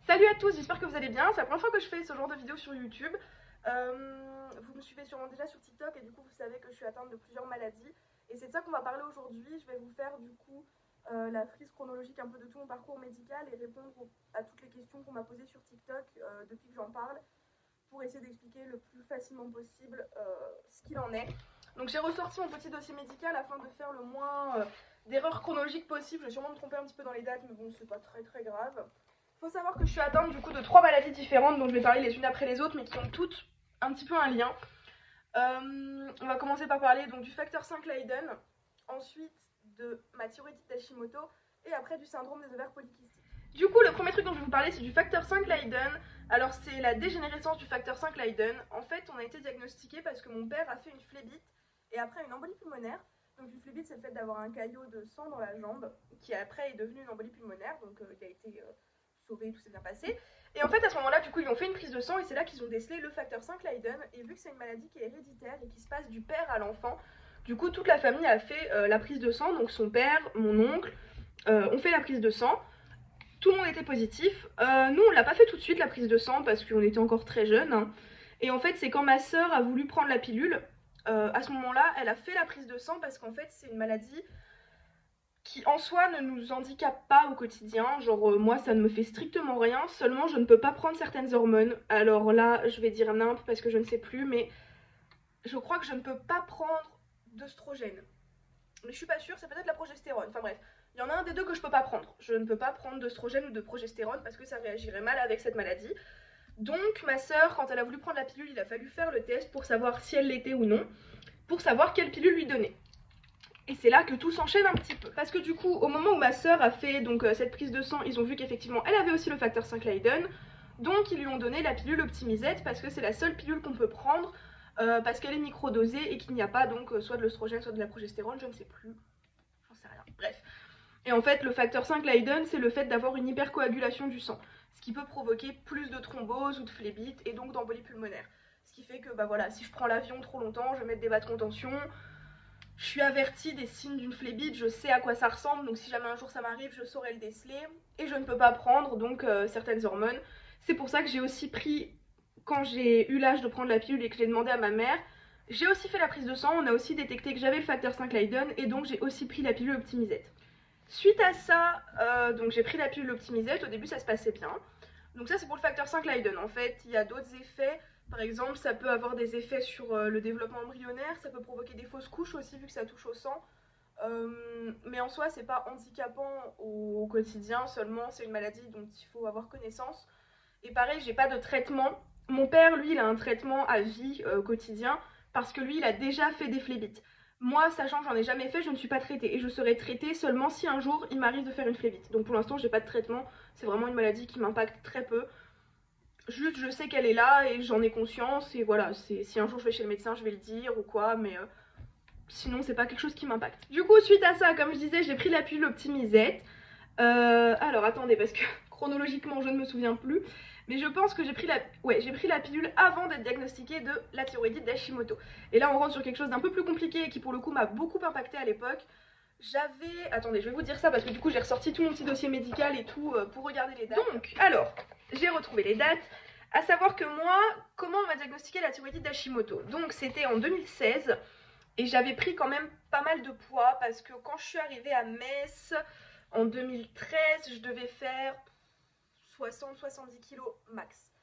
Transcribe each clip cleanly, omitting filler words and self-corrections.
Salut à tous, j'espère que vous allez bien. C'est la première fois que je fais ce genre de vidéo sur YouTube. Vous me suivez sûrement déjà sur TikTok et du coup vous savez que je suis atteinte de plusieurs maladies. Et c'est de ça qu'on va parler aujourd'hui. Je vais vous faire du coup la frise chronologique un peu de tout mon parcours médical et répondre à toutes les questions qu'on m'a posées sur TikTok depuis que j'en parle, pour essayer d'expliquer le plus facilement possible ce qu'il en est. Donc j'ai ressorti mon petit dossier médical afin de faire le moins d'erreurs chronologiques possible. Je vais sûrement me tromper un petit peu dans les dates, mais bon, c'est pas très grave. Il faut savoir que je suis atteinte du coup de 3 maladies différentes dont je vais parler les unes après les autres, mais qui ont toutes un petit peu un lien. On va commencer par parler donc du facteur 5 Leiden, ensuite de ma thyroïdite d'Hashimoto et après du syndrome des ovaires polykystiques. Du coup, le premier truc dont je vais vous parler, c'est du facteur 5 Leiden. Alors, c'est la dégénérescence du facteur 5 Leiden. En fait, on a été diagnostiqué parce que mon père a fait une phlébite et après une embolie pulmonaire. Donc, une phlébite, c'est le fait d'avoir un caillot de sang dans la jambe qui après est devenu une embolie pulmonaire. Donc, il a été sauvé, tout s'est bien passé. Et en fait, à ce moment-là, du coup, ils ont fait une prise de sang et c'est là qu'ils ont décelé le facteur 5 Leiden. Et vu que c'est une maladie qui est héréditaire et qui se passe du père à l'enfant, du coup, toute la famille a fait la prise de sang. Donc, son père, mon oncle, ont fait la prise de sang. Tout le monde était positif. Nous, on l'a pas fait tout de suite, la prise de sang, parce qu'on était encore très jeunes. Hein. Et en fait, c'est quand ma sœur a voulu prendre la pilule, à ce moment-là, elle a fait la prise de sang parce qu'en fait, c'est une maladie qui en soi ne nous handicape pas au quotidien. Genre, moi, ça ne me fait strictement rien, seulement je ne peux pas prendre certaines hormones. Alors là, je vais dire nimp parce que je ne sais plus, mais je crois que je ne peux pas prendre d'œstrogène. Mais je suis pas sûre, c'est peut-être la progestérone. Enfin bref, il y en a un des deux que je peux pas prendre. Je ne peux pas prendre d'œstrogène ou de progestérone parce que ça réagirait mal avec cette maladie. Donc ma sœur, quand elle a voulu prendre la pilule, il a fallu faire le test pour savoir si elle l'était ou non, pour savoir quelle pilule lui donner. Et c'est là que tout s'enchaîne un petit peu. Parce que du coup, au moment où ma sœur a fait donc cette prise de sang, ils ont vu qu'effectivement elle avait aussi le facteur 5 Leiden. Donc ils lui ont donné la pilule Optimisette parce que c'est la seule pilule qu'on peut prendre parce qu'elle est microdosée et qu'il n'y a pas donc soit de l'œstrogène, soit de la progestérone, je ne sais plus. J'en sais rien. Bref. Et en fait, le facteur 5 Leiden, c'est le fait d'avoir une hypercoagulation du sang, ce qui peut provoquer plus de thrombose ou de phlébite et donc d'embolie pulmonaire. Ce qui fait que bah voilà, si je prends l'avion trop longtemps, je vais mettre des bas de contention. Je suis avertie des signes d'une phlébite, je sais à quoi ça ressemble, donc si jamais un jour ça m'arrive, je saurai le déceler. Et je ne peux pas prendre donc certaines hormones. C'est pour ça que j'ai aussi pris, quand j'ai eu l'âge de prendre la pilule et que je l'ai demandé à ma mère, j'ai aussi fait la prise de sang, on a aussi détecté que j'avais le facteur 5 Leiden et donc j'ai aussi pris la pilule Optimisette. Suite à ça, donc j'ai pris la pilule Optimisette, au début ça se passait bien. Donc ça c'est pour le facteur 5 Leiden. En fait, il y a d'autres effets. Par exemple, ça peut avoir des effets sur le développement embryonnaire, ça peut provoquer des fausses couches aussi vu que ça touche au sang. Mais en soi, c'est pas handicapant au quotidien, seulement c'est une maladie dont il faut avoir connaissance. Et pareil, j'ai pas de traitement. Mon père, lui, il a un traitement à vie quotidien parce que lui, il a déjà fait des phlébites. Moi, sachant que j'en ai jamais fait, je ne suis pas traitée. Et je serai traitée seulement si un jour il m'arrive de faire une phlébite. Donc pour l'instant, j'ai pas de traitement. C'est vraiment une maladie qui m'impacte très peu. Juste, je sais qu'elle est là et j'en ai conscience. Et voilà, si un jour je vais chez le médecin, je vais le dire ou quoi. Mais sinon, c'est pas quelque chose qui m'impacte. Du coup, suite à ça, comme je disais, j'ai pris la pilule Optimisette. Alors, attendez, parce que chronologiquement, je ne me souviens plus. Mais je pense que j'ai pris la pilule avant d'être diagnostiquée de la thyroïdite d'Hashimoto. Et là, on rentre sur quelque chose d'un peu plus compliqué et qui, pour le coup, m'a beaucoup impacté à l'époque. Attendez, je vais vous dire ça parce que du coup, j'ai ressorti tout mon petit dossier médical et tout pour regarder les dates. Donc, alors, j'ai retrouvé les dates. À savoir que moi, comment on m'a diagnostiqué la thyroïdite d'Hashimoto? Donc, c'était en 2016 et j'avais pris quand même pas mal de poids parce que quand je suis arrivée à Metz en 2013, je devais faire 60-70 kg max.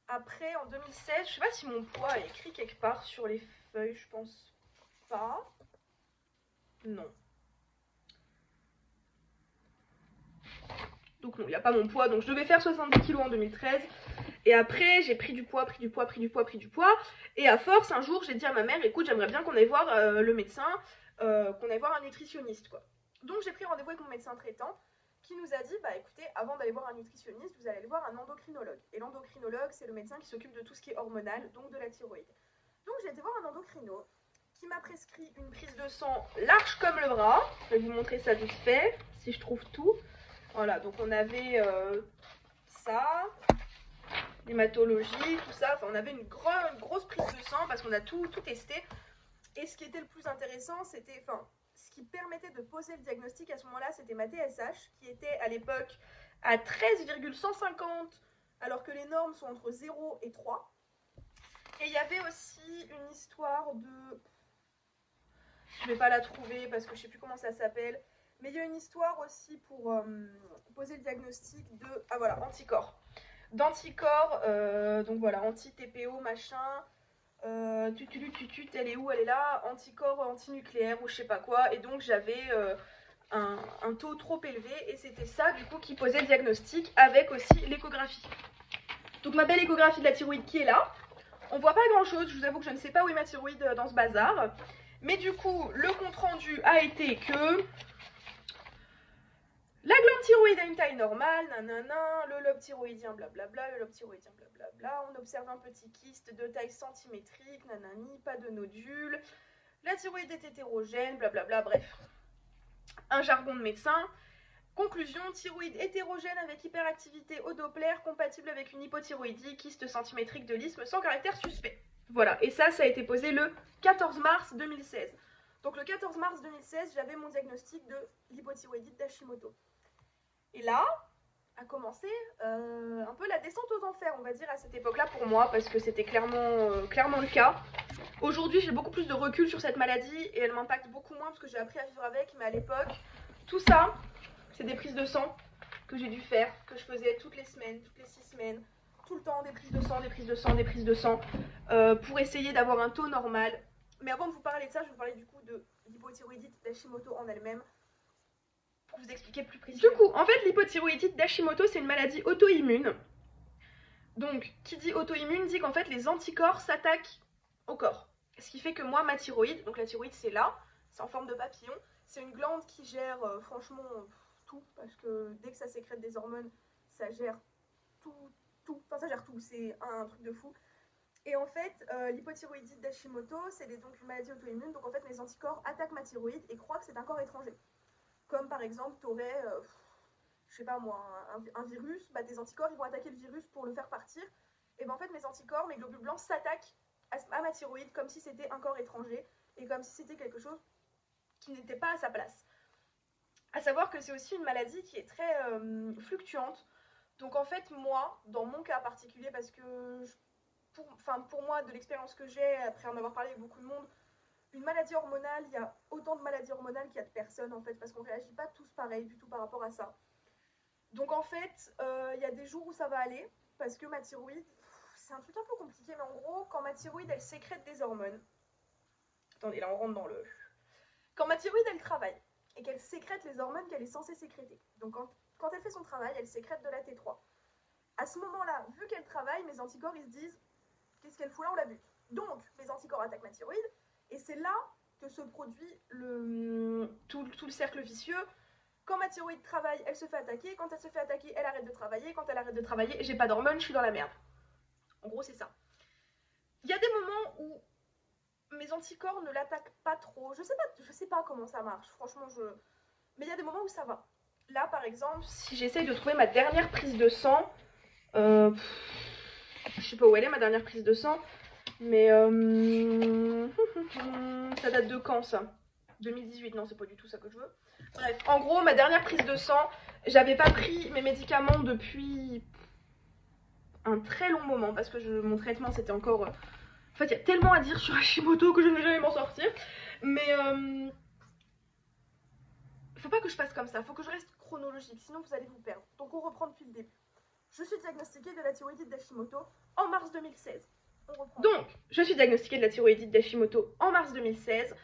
Après, en 2016, je sais pas si mon poids est écrit quelque part sur les feuilles, je pense pas. Non. Donc non, il n'y a pas mon poids, donc je devais faire 70 kg en 2013. Et après, j'ai pris du poids. Et à force, un jour, j'ai dit à ma mère, écoute, j'aimerais bien qu'on aille voir le médecin, qu'on aille voir un nutritionniste, quoi. Donc j'ai pris rendez-vous avec mon médecin traitant, qui nous a dit, bah écoutez, avant d'aller voir un nutritionniste, vous allez aller voir un endocrinologue. Et l'endocrinologue, c'est le médecin qui s'occupe de tout ce qui est hormonal, donc de la thyroïde. Donc j'ai été voir un endocrino, qui m'a prescrit une prise de sang large comme le bras. Je vais vous montrer ça vite fait, si je trouve tout. Voilà, donc on avait ça, l'hématologie, tout ça. Enfin, on avait une grosse prise de sang parce qu'on a tout testé. Et ce qui était le plus intéressant, c'était, ce qui permettait de poser le diagnostic à ce moment-là, c'était ma TSH, qui était à l'époque à 13,150 alors que les normes sont entre 0 et 3. Et il y avait aussi une histoire de... Je vais pas la trouver parce que je sais plus comment ça s'appelle. Mais il y a une histoire aussi pour poser le diagnostic de... Ah voilà, anticorps. D'anticorps, donc voilà, anti-TPO, machin. Elle est où? Elle est là. Anticorps antinucléaire ou je sais pas quoi. Et donc j'avais un taux trop élevé. Et c'était ça du coup qui posait le diagnostic avec aussi l'échographie. Donc ma belle échographie de la thyroïde qui est là. On voit pas grand chose, je vous avoue que je ne sais pas où est ma thyroïde dans ce bazar. Mais du coup, le compte rendu a été que la glande thyroïde a une taille normale, nanana, le lobe thyroïdien, blablabla, le lobe thyroïdien, blablabla. On observe un petit kyste de taille centimétrique, nanani, pas de nodule. La thyroïde est hétérogène, blablabla, bref. Un jargon de médecin. Conclusion, thyroïde hétérogène avec hyperactivité au Doppler, compatible avec une hypothyroïdie, kyste centimétrique de l'isthme sans caractère suspect. Voilà, et ça a été posé le 14 mars 2016. Donc le 14 mars 2016, j'avais mon diagnostic de l'hypothyroïdite d'Hashimoto. Et là, a commencé un peu la descente aux enfers, on va dire, à cette époque-là pour moi, parce que c'était clairement le cas. Aujourd'hui, j'ai beaucoup plus de recul sur cette maladie et elle m'impacte beaucoup moins parce que j'ai appris à vivre avec, mais à l'époque, tout ça, c'est des prises de sang que j'ai dû faire, que je faisais toutes les semaines, toutes les 6 semaines, tout le temps, des prises de sang, des prises de sang, des prises de sang, pour essayer d'avoir un taux normal. Mais avant de vous parler de ça, je vais vous parler du coup de l'hypothyroïdite d'Hashimoto en elle-même, pour vous expliquer plus précisément. Du coup, en fait, l'hypothyroïdite d'Hashimoto, c'est une maladie auto-immune. Donc, qui dit auto-immune dit qu'en fait, les anticorps s'attaquent au corps. Ce qui fait que moi, ma thyroïde, donc la thyroïde, c'est là, c'est en forme de papillon, c'est une glande qui gère franchement tout, parce que dès que ça sécrète des hormones, ça gère tout, enfin ça gère tout, c'est un truc de fou. Et en fait, l'hypothyroïdite d'Hashimoto, c'est donc une maladie auto-immune, donc en fait mes anticorps attaquent ma thyroïde et croient que c'est un corps étranger. Comme par exemple, tu aurais, je sais pas moi, un virus, bah tes anticorps ils vont attaquer le virus pour le faire partir. Et ben en fait mes anticorps, mes globules blancs s'attaquent à ma thyroïde comme si c'était un corps étranger et comme si c'était quelque chose qui n'était pas à sa place. À savoir que c'est aussi une maladie qui est très fluctuante. Donc en fait moi, dans mon cas particulier, parce que pour moi, de l'expérience que j'ai, après en avoir parlé avec beaucoup de monde, une maladie hormonale, il y a autant de maladies hormonales qu'il y a de personnes en fait, parce qu'on réagit pas tous pareil du tout par rapport à ça. Donc en fait, il y a des jours où ça va aller, parce que ma thyroïde, c'est un truc un peu compliqué, mais en gros, quand ma thyroïde, elle sécrète des hormones, attendez, là on rentre dans le... Quand ma thyroïde, elle travaille, et qu'elle sécrète les hormones qu'elle est censée sécréter, donc quand elle fait son travail, elle sécrète de la T3. À ce moment-là, vu qu'elle travaille, mes anticorps, ils se disent, qu'est-ce qu'elle fout là, on la bute. Donc, mes anticorps attaquent ma thyroïde, et c'est là que se produit tout le cercle vicieux. Quand ma thyroïde travaille, elle se fait attaquer. Quand elle se fait attaquer, elle arrête de travailler. Quand elle arrête de travailler, j'ai pas d'hormones, je suis dans la merde. En gros, c'est ça. Il y a des moments où mes anticorps ne l'attaquent pas trop. Je sais pas comment ça marche. Franchement, mais il y a des moments où ça va. Là, par exemple, si j'essaye de trouver ma dernière prise de sang, je sais pas où elle est, ma dernière prise de sang, mais ça date de quand ça? 2018, non, c'est pas du tout ça que je veux. Bref, en gros, ma dernière prise de sang, j'avais pas pris mes médicaments depuis un très long moment parce que mon traitement c'était encore... En fait, il y a tellement à dire sur Hashimoto que je ne vais jamais m'en sortir. Mais faut pas que je fasse comme ça, faut que je reste chronologique, sinon vous allez vous perdre. Donc on reprend depuis le début. Je suis diagnostiquée de la thyroïdite d'Hashimoto en mars 2016. Donc, je suis diagnostiquée de la thyroïdite d'Hashimoto en mars 2016.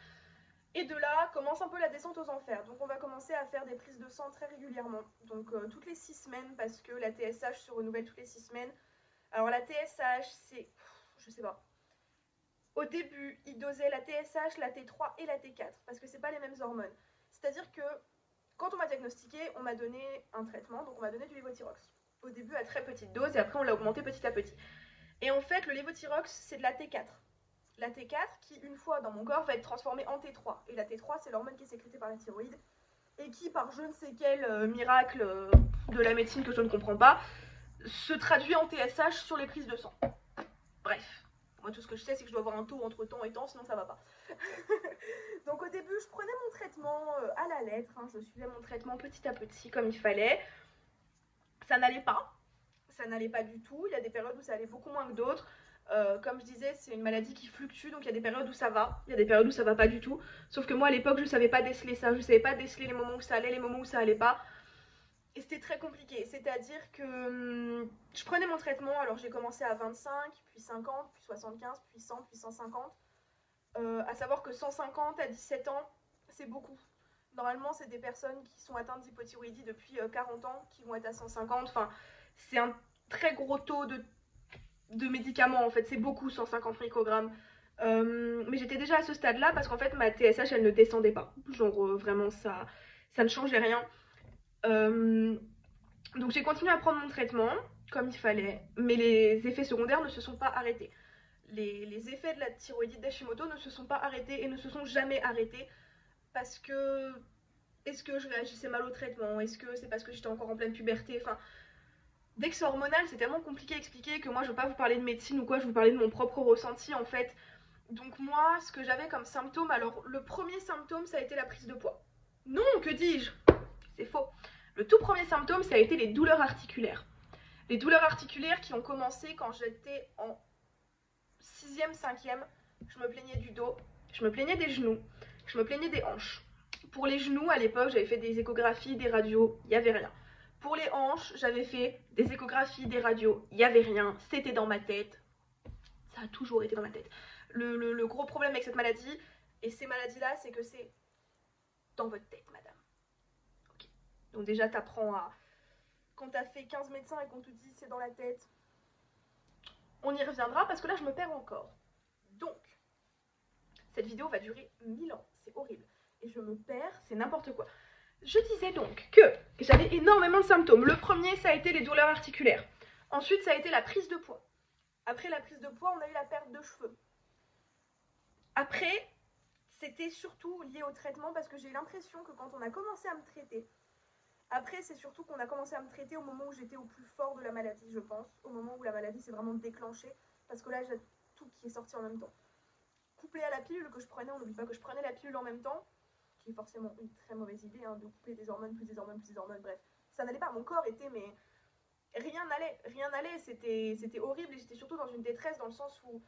Et de là commence un peu la descente aux enfers. Donc on va commencer à faire des prises de sang très régulièrement. Donc toutes les 6 semaines parce que la TSH se renouvelle toutes les 6 semaines. Alors la TSH c'est... je sais pas. Au début, ils dosaient la TSH, la T3 et la T4 parce que c'est pas les mêmes hormones. C'est-à-dire que quand on m'a diagnostiqué, on m'a donné un traitement, donc on m'a donné du lévothyrox. Au début à très petite dose et après on l'a augmenté petit à petit. Et en fait, le lévothyrox c'est de la T4. La T4 qui, une fois dans mon corps, va être transformée en T3. Et la T3, c'est l'hormone qui est sécrétée par la thyroïde et qui, par je ne sais quel miracle de la médecine que je ne comprends pas, se traduit en TSH sur les prises de sang. Bref, moi tout ce que je sais, c'est que je dois avoir un taux entre temps et temps, sinon ça va pas. Donc au début, je prenais mon traitement à la lettre, hein, je suivais mon traitement petit à petit comme il fallait. Ça n'allait pas. Ça ça n'allait pas du tout. Il y a des périodes où ça allait beaucoup moins que d'autres. Comme je disais, c'est une maladie qui fluctue, donc il y a des périodes où ça va, il y a des périodes où ça va pas du tout. Sauf que moi à l'époque je savais pas déceler ça, je savais pas déceler les moments où ça allait, les moments où ça allait pas. Et c'était très compliqué, c'est-à-dire que je prenais mon traitement, alors j'ai commencé à 25, puis 50, puis 75, puis 100, puis 150. À savoir que 150 à 17 ans, c'est beaucoup. Normalement, c'est des personnes qui sont atteintes d'hypothyroïdie depuis 40 ans qui vont être à 150. Enfin, c'est un très gros taux de médicaments en fait, c'est beaucoup 150 microgrammes. Mais j'étais déjà à ce stade-là parce qu'en fait ma TSH elle ne descendait pas. Genre vraiment ça ne changeait rien. Donc j'ai continué à prendre mon traitement comme il fallait, mais les effets secondaires ne se sont pas arrêtés. Les effets de la thyroïdite d'Hashimoto ne se sont pas arrêtés et ne se sont jamais arrêtés parce que... Est-ce que je réagissais mal au traitement? Est-ce que c'est parce que j'étais encore en pleine puberté? Enfin, dès que c'est hormonal, c'est tellement compliqué à expliquer que moi je veux pas vous parler de médecine ou quoi, je vais vous parler de mon propre ressenti en fait. Donc moi, ce que j'avais comme symptôme, alors le premier symptôme ça a été la prise de poids. Non, que dis-je? C'est faux. Le tout premier symptôme ça a été les douleurs articulaires. Les douleurs articulaires qui ont commencé quand j'étais en 6e, 5e, je me plaignais du dos, je me plaignais des genoux, je me plaignais des hanches. Pour les genoux, à l'époque, j'avais fait des échographies, des radios, il n'y avait rien. Pour les hanches, j'avais fait des échographies, des radios, il n'y avait rien, c'était dans ma tête. Ça a toujours été dans ma tête. Le gros problème avec cette maladie, et ces maladies-là, c'est que c'est dans votre tête, madame. Okay. Donc déjà, t'apprends à... Quand t'as fait 15 médecins et qu'on te dit c'est dans la tête, on y reviendra parce que là, je me perds encore. Donc, cette vidéo va durer 1000 ans, c'est horrible. Et je me perds, c'est n'importe quoi. Je disais donc que j'avais énormément de symptômes. Le premier, ça a été les douleurs articulaires. Ensuite, ça a été la prise de poids. Après la prise de poids, on a eu la perte de cheveux. Après, c'était surtout lié au traitement parce que j'ai eu l'impression que quand on a commencé à me traiter, après c'est surtout qu'on a commencé à me traiter au moment où j'étais au plus fort de la maladie, je pense, au moment où la maladie s'est vraiment déclenchée, parce que là j'ai tout qui est sorti en même temps. Couplé à la pilule que je prenais, on n'oublie pas que je prenais la pilule en même temps, qui est forcément une très mauvaise idée, hein, de couper des hormones, plus des hormones, plus des hormones, bref. Ça n'allait pas, mon corps était, mais rien n'allait, c'était horrible, et j'étais surtout dans une détresse dans le sens où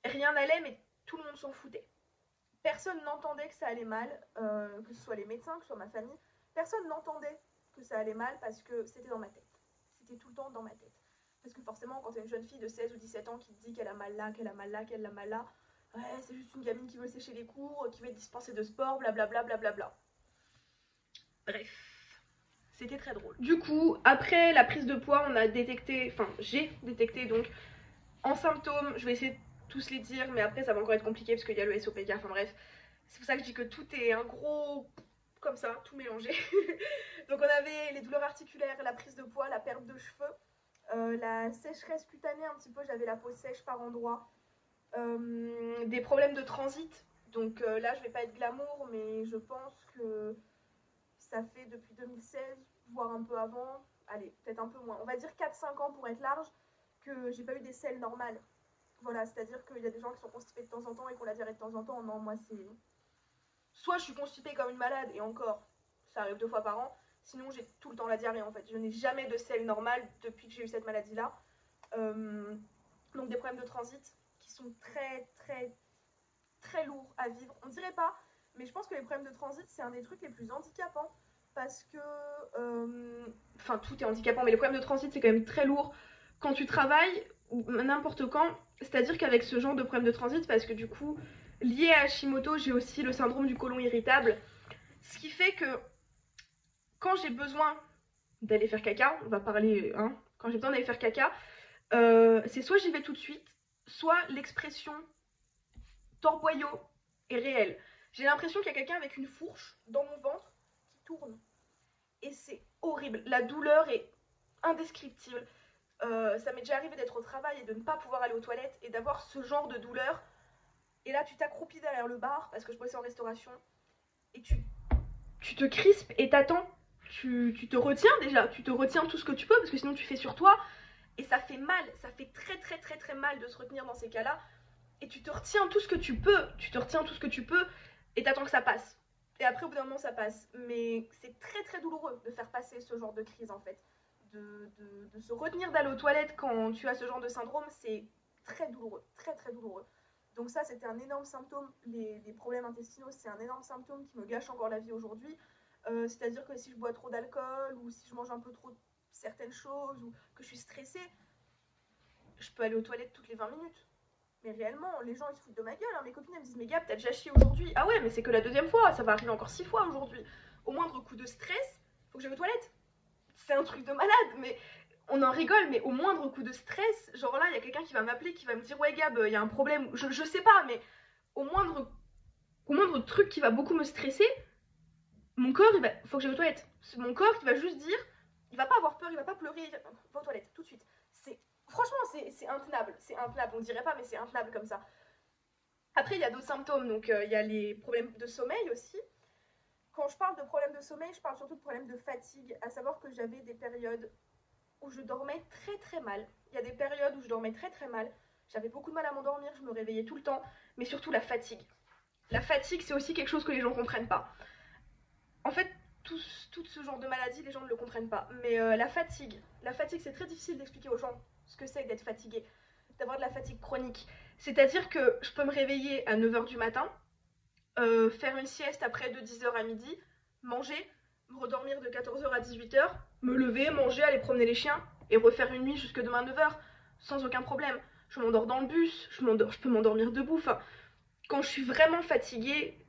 rien n'allait, mais tout le monde s'en foutait. Personne n'entendait que ça allait mal, que ce soit les médecins, que ce soit ma famille, personne n'entendait que ça allait mal parce que c'était dans ma tête. C'était tout le temps dans ma tête. Parce que forcément, quand t'es une jeune fille de 16 ou 17 ans qui te dit qu'elle a mal là, qu'elle a mal là, qu'elle a mal là, ouais, c'est juste une gamine qui veut sécher les cours, qui veut être dispensée de sport, blablabla, blablabla. Bref, c'était très drôle. Du coup, après la prise de poids, on a détecté, enfin j'ai détecté donc en symptômes, je vais essayer de tous les dire, mais après ça va encore être compliqué parce qu'il y a le SOPK, enfin bref. C'est pour ça que je dis que tout est un gros... comme ça, tout mélangé. Donc on avait les douleurs articulaires, la prise de poids, la perte de cheveux, la sécheresse cutanée un petit peu, j'avais la peau sèche par endroits, des problèmes de transit. Donc là je vais pas être glamour, mais je pense que ça fait depuis 2016, voire un peu avant, allez, peut-être un peu moins, on va dire 4-5 ans pour être large, que j'ai pas eu des selles normales. Voilà, c'est-à-dire qu'il y a des gens qui sont constipés de temps en temps et qui ont la diarrhée de temps en temps. Non, moi c'est... Soit je suis constipée comme une malade, et encore, ça arrive 2 fois par an, sinon j'ai tout le temps la diarrhée en fait. Je n'ai jamais de selles normales depuis que j'ai eu cette maladie-là. Donc des problèmes de transit qui sont très lourds à vivre. On dirait pas, mais je pense que les problèmes de transit, c'est un des trucs les plus handicapants. Parce que... Enfin, tout est handicapant, mais les problèmes de transit, c'est quand même très lourd quand tu travailles, ou n'importe quand. C'est-à-dire qu'avec ce genre de problème de transit, parce que du coup, lié à Hashimoto, j'ai aussi le syndrome du côlon irritable. Ce qui fait que quand j'ai besoin d'aller faire caca, on va parler, hein, quand j'ai besoin d'aller faire caca, c'est soit j'y vais tout de suite, soit l'expression torboyau est réelle. J'ai l'impression qu'il y a quelqu'un avec une fourche dans mon ventre qui tourne. Et c'est horrible. La douleur est indescriptible. Ça m'est déjà arrivé d'être au travail et de ne pas pouvoir aller aux toilettes et d'avoir ce genre de douleur. Et là, tu t'accroupis derrière le bar, parce que je bossais en restauration, et tu te crispes et t'attends. Tu te retiens déjà, tu te retiens tout ce que tu peux, parce que sinon tu fais sur toi. Et ça fait mal, ça fait très mal de se retenir dans ces cas-là. Et tu te retiens tout ce que tu peux, et t'attends que ça passe. Et après, au bout d'un moment, ça passe. Mais c'est très douloureux de faire passer ce genre de crise, en fait. de se retenir d'aller aux toilettes quand tu as ce genre de syndrome, c'est très douloureux, très très douloureux. Donc ça, c'était un énorme symptôme. Les problèmes intestinaux, c'est un énorme symptôme qui me gâche encore la vie aujourd'hui. C'est-à-dire que si je bois trop d'alcool ou si je mange un peu trop certaines choses ou que je suis stressée, je peux aller aux toilettes toutes les 20 minutes. Mais réellement, les gens ils se foutent de ma gueule. Hein. Mes copines elles me disent mais Gab, t'as déjà chié aujourd'hui? Ah ouais, mais c'est que la deuxième fois, ça va arriver encore 6 fois aujourd'hui. Au moindre coup de stress, faut que j'aille aux toilettes. C'est un truc de malade, mais on en rigole, mais au moindre coup de stress, genre là, il y a quelqu'un qui va m'appeler, qui va me dire ouais Gab, il y a un problème, je sais pas, mais au moindre truc qui va beaucoup me stresser, mon corps, faut que j'aille aux toilettes. C'est mon corps qui va juste dire, il va pas avoir peur, il va pas pleurer, va aux toilettes tout de suite. Franchement, c'est intenable, on dirait pas, mais c'est intenable comme ça. Après, il y a d'autres symptômes, donc il y a les problèmes de sommeil aussi. Quand je parle de problèmes de sommeil, je parle surtout de problèmes de fatigue, à savoir que j'avais des périodes où je dormais très très mal. Il y a des périodes où je dormais très très mal. J'avais beaucoup de mal à m'endormir, je me réveillais tout le temps, mais surtout la fatigue. La fatigue, c'est aussi quelque chose que les gens ne comprennent pas. En fait, tout ce genre de maladie, les gens ne le comprennent pas. Mais la fatigue, c'est très difficile d'expliquer aux gens ce que c'est que d'être fatigué, d'avoir de la fatigue chronique. C'est-à-dire que je peux me réveiller à 9h du matin, faire une sieste après de 10h à midi, manger, me redormir de 14h à 18h, me lever, manger, aller promener les chiens et refaire une nuit jusque demain 9h sans aucun problème. Je m'endors dans le bus, je peux m'endormir debout. Enfin, quand je suis vraiment fatiguée,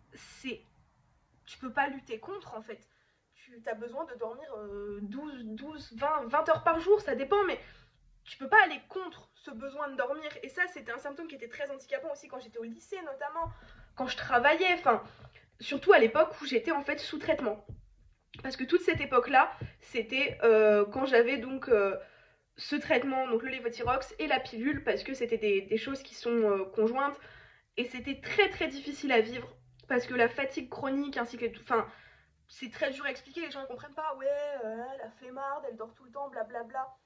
tu peux pas lutter contre en fait. Tu as besoin de dormir 20 heures par jour, ça dépend, mais tu peux pas aller contre ce besoin de dormir. Et ça, c'était un symptôme qui était très handicapant aussi quand j'étais au lycée notamment, quand je travaillais, enfin, surtout à l'époque où j'étais en fait sous traitement. Parce que toute cette époque-là, c'était quand j'avais donc ce traitement, donc le lévothyrox et la pilule, parce que c'était des choses qui sont conjointes, et c'était très très difficile à vivre, parce que la fatigue chronique ainsi que tout, enfin, c'est très dur à expliquer, les gens ne comprennent pas, ouais, la flemmarde, elle dort tout le temps, blablabla.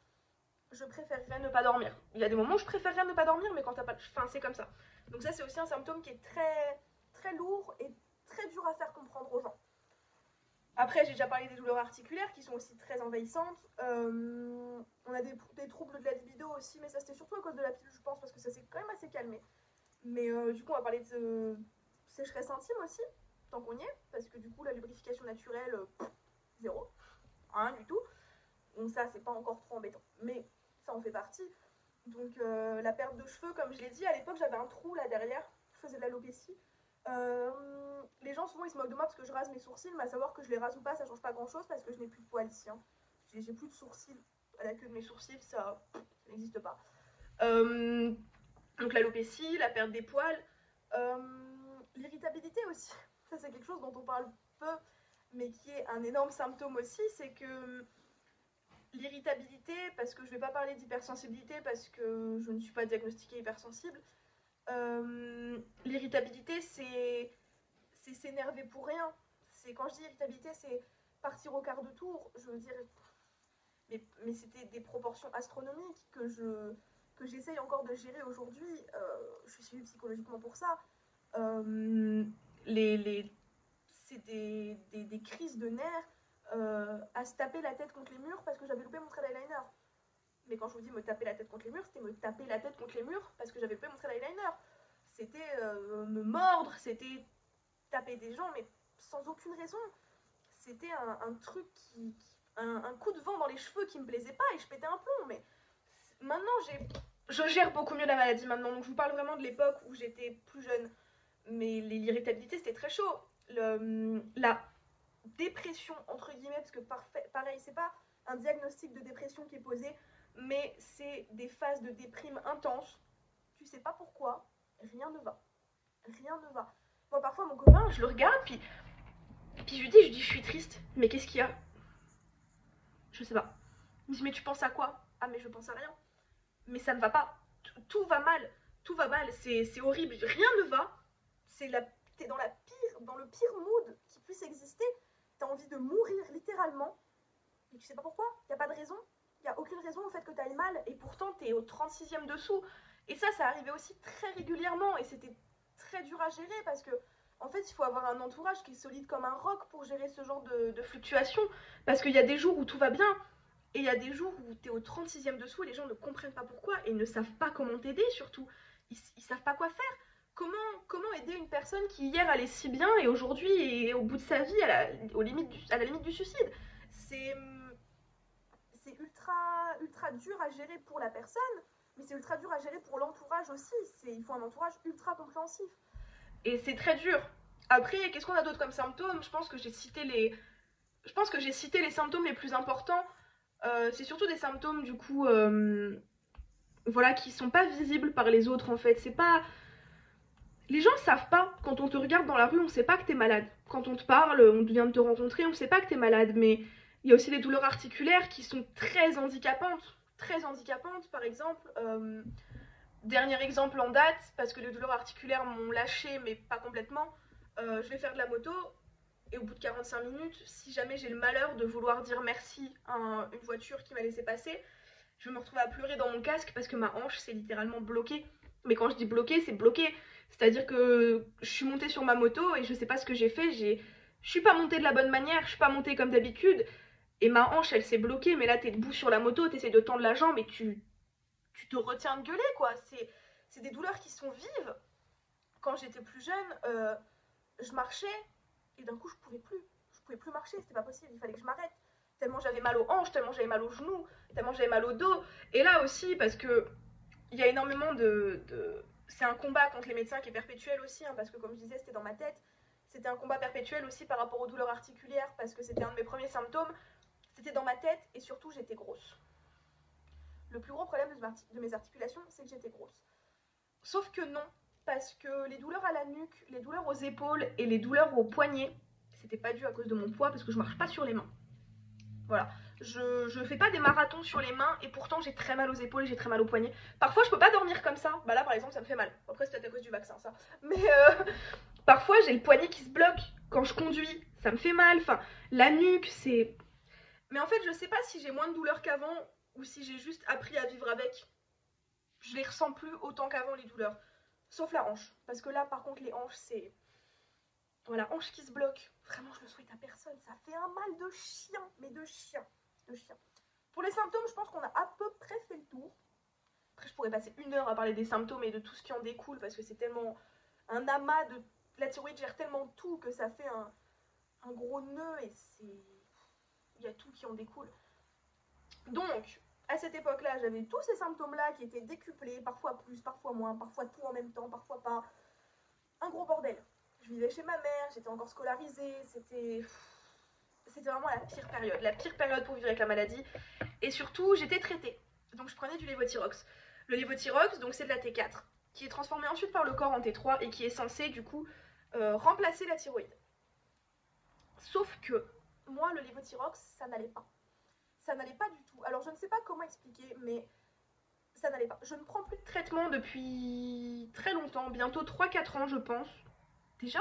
Je préférerais ne pas dormir. Il y a des moments où je préférerais ne pas dormir, mais quand t'as pas... Enfin, c'est comme ça. Donc ça, c'est aussi un symptôme qui est très, très lourd et très dur à faire comprendre aux gens. Après, j'ai déjà parlé des douleurs articulaires qui sont aussi très envahissantes. On a des troubles de la libido aussi, mais ça c'était surtout à cause de la pilule, je pense, parce que ça s'est quand même assez calmé. Mais du coup, on va parler de sécheresse intime aussi, tant qu'on y est, parce que du coup, la lubrification naturelle, zéro, rien du tout. Donc ça, c'est pas encore trop embêtant, mais ça en fait partie. Donc la perte de cheveux, comme je l'ai dit, à l'époque, j'avais un trou là derrière, je faisais de l'alopécie. Les gens souvent ils se moquent de moi parce que je rase mes sourcils, mais à savoir que je les rase ou pas, ça change pas grand chose parce que je n'ai plus de poils ici. Hein. J'ai plus de sourcils à la queue de mes sourcils, ça n'existe pas. Donc l'alopécie, la perte des poils, l'irritabilité aussi. Ça c'est quelque chose dont on parle peu, mais qui est un énorme symptôme aussi, c'est que l'irritabilité, parce que je ne vais pas parler d'hypersensibilité parce que je ne suis pas diagnostiquée hypersensible, l'irritabilité c'est s'énerver pour rien. Quand je dis irritabilité, c'est partir au quart de tour. Je veux dire, mais c'était des proportions astronomiques que j'essaye encore de gérer aujourd'hui. Je suis suivie psychologiquement pour ça. C'est des crises de nerfs à se taper la tête contre les murs parce que j'avais loupé mon trait d'eyeliner. Mais quand je vous dis me taper la tête contre les murs, c'était me taper la tête contre les murs parce que j'avais loupé mon trait d'eyeliner. C'était me mordre, c'était taper des gens, mais sans aucune raison. C'était un truc un coup de vent dans les cheveux qui me plaisait pas et je pétais un plomb. Mais maintenant, je gère beaucoup mieux la maladie maintenant. Donc je vous parle vraiment de l'époque où j'étais plus jeune. Mais l'irritabilité, c'était très chaud. La dépression, entre guillemets, parce que pareil, c'est pas un diagnostic de dépression qui est posé, mais c'est des phases de déprime intenses. Tu sais pas pourquoi, rien ne va. Rien ne va. Moi, parfois, mon copain, je le regarde, puis je lui dis, je suis triste. Mais qu'est-ce qu'il y a? Je sais pas. Il me dit, mais tu penses à quoi? Ah, mais je pense à rien. Mais ça ne va pas. Tout va mal. Tout va mal. C'est horrible. Rien ne va. T'es dans le pire mood qui puisse exister. T'as envie de mourir, littéralement. Mais tu sais pas pourquoi. Y a pas de raison. Y a aucune raison au fait que t'ailles mal. Et pourtant, t'es au 36e dessous. Et ça arrivait aussi très régulièrement. Et c'était très dur à gérer parce que en fait il faut avoir un entourage qui est solide comme un roc pour gérer ce genre de fluctuations, parce qu'il y a des jours où tout va bien Et il y a des jours où tu es au 36e dessous et les gens ne comprennent pas pourquoi et ne savent pas comment t'aider surtout. Ils savent pas quoi faire. Comment aider une personne qui hier allait si bien et aujourd'hui est au bout de sa vie à la limite du suicide. C'est ultra dur à gérer pour la personne, mais c'est ultra dur à gérer pour l'entourage aussi. Il faut un entourage ultra compréhensif. Et c'est très dur. Après, qu'est-ce qu'on a d'autre comme symptômes? Je pense que j'ai cité les symptômes les plus importants. C'est surtout des symptômes du coup voilà, qui sont pas visibles par les autres en fait. C'est pas. Les gens savent pas, quand on te regarde dans la rue, on sait pas que t'es malade. Quand on te parle, on vient de te rencontrer, on sait pas que t'es malade. Mais il y a aussi les douleurs articulaires qui sont très handicapantes. Très handicapantes, par exemple. Dernier exemple en date, parce que les douleurs articulaires m'ont lâché, mais pas complètement. Je vais faire de la moto, et au bout de 45 minutes, si jamais j'ai le malheur de vouloir dire merci à une voiture qui m'a laissé passer, je vais me retrouver à pleurer dans mon casque parce que ma hanche s'est littéralement bloquée. Mais quand je dis bloquée, c'est bloqué. C'est-à-dire que je suis montée sur ma moto et je sais pas ce que j'ai fait. Je suis pas montée de la bonne manière, je suis pas montée comme d'habitude. Et ma hanche, elle s'est bloquée. Mais là, t'es debout sur la moto, t'essaies de tendre la jambe et tu te retiens de gueuler, quoi. C'est des douleurs qui sont vives. Quand j'étais plus jeune, je marchais et d'un coup, je pouvais plus. Je pouvais plus marcher, c'était pas possible. Il fallait que je m'arrête. Tellement j'avais mal aux hanches, tellement j'avais mal aux genoux, tellement j'avais mal au dos. Et là aussi, parce que il y a énormément c'est un combat contre les médecins qui est perpétuel aussi, hein, parce que comme je disais, c'était dans ma tête. C'était un combat perpétuel aussi par rapport aux douleurs articulaires, parce que c'était un de mes premiers symptômes. C'était dans ma tête et surtout, j'étais grosse. Le plus gros problème de mes articulations, c'est que j'étais grosse. Sauf que non, parce que les douleurs à la nuque, les douleurs aux épaules et les douleurs aux poignets, c'était pas dû à cause de mon poids, parce que je marche pas sur les mains. Voilà. Je fais pas des marathons sur les mains et pourtant j'ai très mal aux épaules et j'ai très mal aux poignets. Parfois je peux pas dormir comme ça. Bah là par exemple ça me fait mal. Après c'est peut-être à cause du vaccin ça. Mais parfois j'ai le poignet qui se bloque quand je conduis. Ça me fait mal. Enfin la nuque c'est. Mais en fait je sais pas si j'ai moins de douleurs qu'avant ou si j'ai juste appris à vivre avec. Je les ressens plus autant qu'avant les douleurs. Sauf la hanche. Parce que là par contre les hanches c'est. Voilà, hanche qui se bloque. Vraiment je le souhaite à personne. Ça fait un mal de chien. Mais de chien. Pour les symptômes, je pense qu'on a à peu près fait le tour. Après, je pourrais passer 1 heure à parler des symptômes et de tout ce qui en découle parce que c'est tellement un amas de. La thyroïde gère tellement tout que ça fait un gros nœud et c'est. Il y a tout qui en découle. Donc, à cette époque-là, j'avais tous ces symptômes-là qui étaient décuplés, parfois plus, parfois moins, parfois tout en même temps, parfois pas. Un gros bordel. Je vivais chez ma mère, j'étais encore scolarisée, c'était vraiment la pire période pour vivre avec la maladie. Et surtout, j'étais traitée. Donc je prenais du lévothyrox. Le lévothyrox, donc c'est de la T4, qui est transformé ensuite par le corps en T3 et qui est censé du coup remplacer la thyroïde. Sauf que moi, le lévothyrox, ça n'allait pas. Ça n'allait pas du tout. Alors je ne sais pas comment expliquer, mais ça n'allait pas. Je ne prends plus de traitement depuis très longtemps, bientôt 3-4 ans je pense. Déjà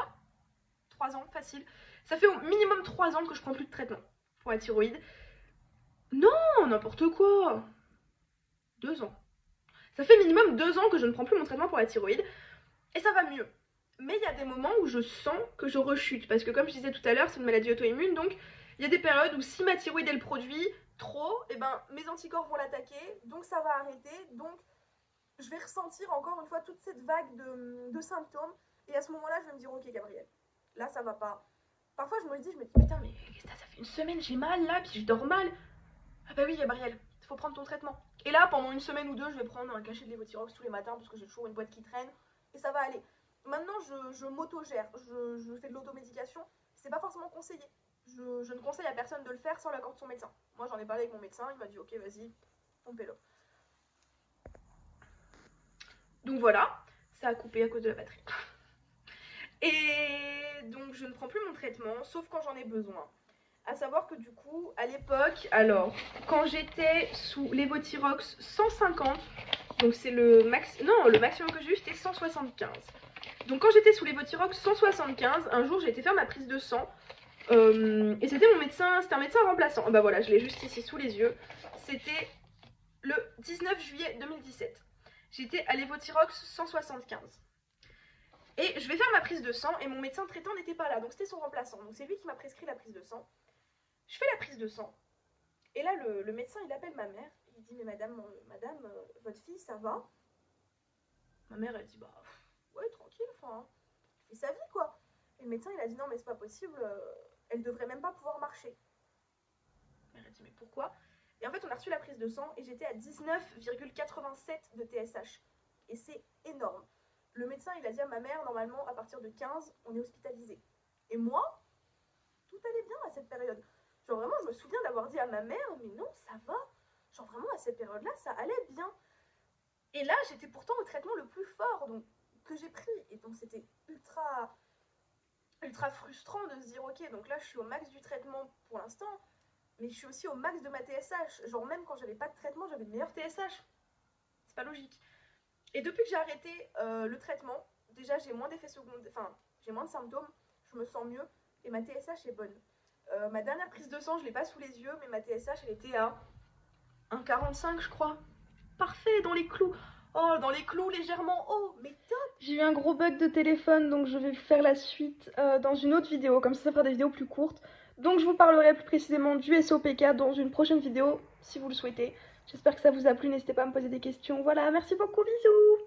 3 ans, facile. Ça fait au minimum 3 ans que je prends plus de traitement pour la thyroïde. Non, n'importe quoi. 2 ans. Ça fait minimum 2 ans que je ne prends plus mon traitement pour la thyroïde. Et ça va mieux. Mais il y a des moments où je sens que je rechute. Parce que comme je disais tout à l'heure, c'est une maladie auto-immune. Donc il y a des périodes où si ma thyroïde elle produit trop, et ben mes anticorps vont l'attaquer. Donc ça va arrêter. Donc je vais ressentir encore une fois toute cette vague de symptômes. Et à ce moment-là, je vais me dire, ok Gabrielle, là ça va pas. Parfois je me dis putain mais ça fait 1 semaine j'ai mal là, puis je dors mal. Ah bah oui Gabrielle, il faut prendre ton traitement. Et là pendant 1 semaine ou 2, je vais prendre un cachet de lévothyrox tous les matins parce que j'ai toujours une boîte qui traîne et ça va aller. Maintenant je m'auto-gère, je fais de l'automédication, c'est pas forcément conseillé. Je ne conseille à personne de le faire sans l'accord de son médecin. Moi j'en ai parlé avec mon médecin, il m'a dit ok vas-y, pompez-le. Donc voilà, ça a coupé à cause de la batterie. Et donc je ne prends plus mon traitement, sauf quand j'en ai besoin. À savoir que du coup, à l'époque, alors, quand j'étais sous lévothyrox 150, donc c'est le max, non, le maximum que j'ai eu c'était 175. Donc quand j'étais sous lévothyrox 175, un jour j'ai été faire ma prise de sang, et c'était mon médecin, c'était un médecin remplaçant. Bah voilà, je l'ai juste ici sous les yeux. C'était le 19 juillet 2017. J'étais à lévothyrox 175. Et je vais faire ma prise de sang et mon médecin traitant n'était pas là, donc c'était son remplaçant. Donc c'est lui qui m'a prescrit la prise de sang. Je fais la prise de sang. Et là, le médecin, il appelle ma mère. Il dit, mais madame, votre fille, ça va? Ma mère, elle dit, bah, ouais, tranquille, enfin, elle fait sa vie, quoi. Et le médecin, il a dit, non, mais c'est pas possible, elle devrait même pas pouvoir marcher. Ma mère, elle dit, mais pourquoi? Et en fait, on a reçu la prise de sang et j'étais à 19,87 de TSH. Et c'est énorme. Le médecin, il a dit à ma mère, normalement, à partir de 15, on est hospitalisé. Et moi, tout allait bien à cette période. Genre vraiment, je me souviens d'avoir dit à ma mère, mais non, ça va. Genre vraiment, à cette période-là, ça allait bien. Et là, j'étais pourtant au traitement le plus fort donc, que j'ai pris. Et donc, c'était ultra frustrant de se dire, ok, donc là, je suis au max du traitement pour l'instant, mais je suis aussi au max de ma TSH. Genre, même quand j'avais pas de traitement, j'avais une meilleure TSH. C'est pas logique. Et depuis que j'ai arrêté le traitement, déjà, j'ai moins d'effets secondaires, enfin, j'ai moins de symptômes, je me sens mieux et ma TSH est bonne. Ma dernière prise de sang, je l'ai pas sous les yeux, mais ma TSH, elle était à 1,45, je crois. Parfait, dans les clous. Oh, dans les clous, légèrement haut, mais top. J'ai eu un gros bug de téléphone, donc je vais faire la suite dans une autre vidéo, comme ça fera des vidéos plus courtes. Donc je vous parlerai plus précisément du SOPK dans une prochaine vidéo, si vous le souhaitez. J'espère que ça vous a plu, n'hésitez pas à me poser des questions. Voilà, merci beaucoup, bisous.